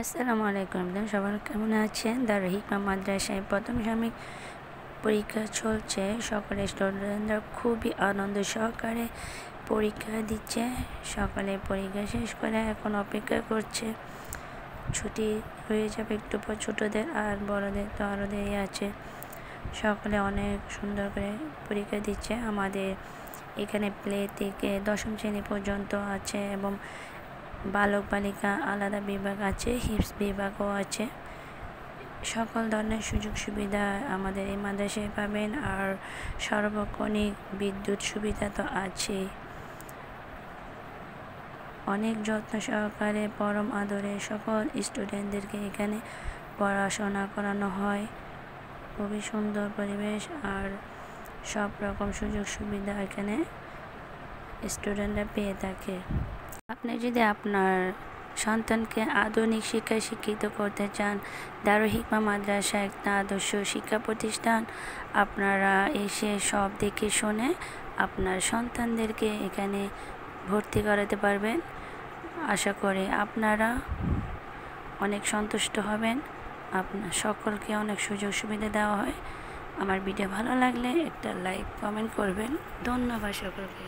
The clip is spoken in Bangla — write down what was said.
আসসালামু আলাইকুম। আপনারা সবাই কেমন আছেন? দারুল হিকমা মাদ্রাসায় প্রথম সাময়িক পরীক্ষা চলছে। সকলে স্টুডেন্টরা খুবই আনন্দ সহকারে পরীক্ষা দিচ্ছে। সকালে পরীক্ষা শেষ করে এখন অপেক্ষা করছে ছুটি হয়ে যাবে একটু পর ছোটোদের, আর বড়দের তো আরও দেরি আছে। সকলে অনেক সুন্দর করে পরীক্ষা দিচ্ছে। আমাদের এখানে প্লে থেকে দশম শ্রেণী পর্যন্ত আছে এবং বালক বালিকা আলাদা বিভাগ আছে, হিপস বিভাগও আছে। সকল ধরনের সুযোগ সুবিধা আমাদের এই মাদ্রাসায় পাবেন, আর সার্বক্ষণিক বিদ্যুৎ সুবিধা তো আছে। অনেক যত্ন সহকারে পরম আদরে সকল স্টুডেন্টদেরকে এখানে পড়াশোনা করানো হয়। খুবই সুন্দর পরিবেশ আর সব রকম সুযোগ সুবিধা এখানে স্টুডেন্টরা পেয়ে থাকে। আপনি যদি আপনার সন্তানকে আধুনিক শিক্ষায় শিক্ষিত করতে চান, দারুল হিকমা মাদ্রাসা একটা আদর্শ শিক্ষা প্রতিষ্ঠান। আপনারা এসে সব দেখে শুনে আপনার সন্তানদেরকে এখানে ভর্তি করাতে পারবেন। আশা করি আপনারা অনেক সন্তুষ্ট হবেন। আপনার সকলকে অনেক সুযোগ সুবিধা দেওয়া হয়। আমার ভিডিও ভালো লাগলে একটা লাইক কমেন্ট করবেন। ধন্যবাদ সকলকে।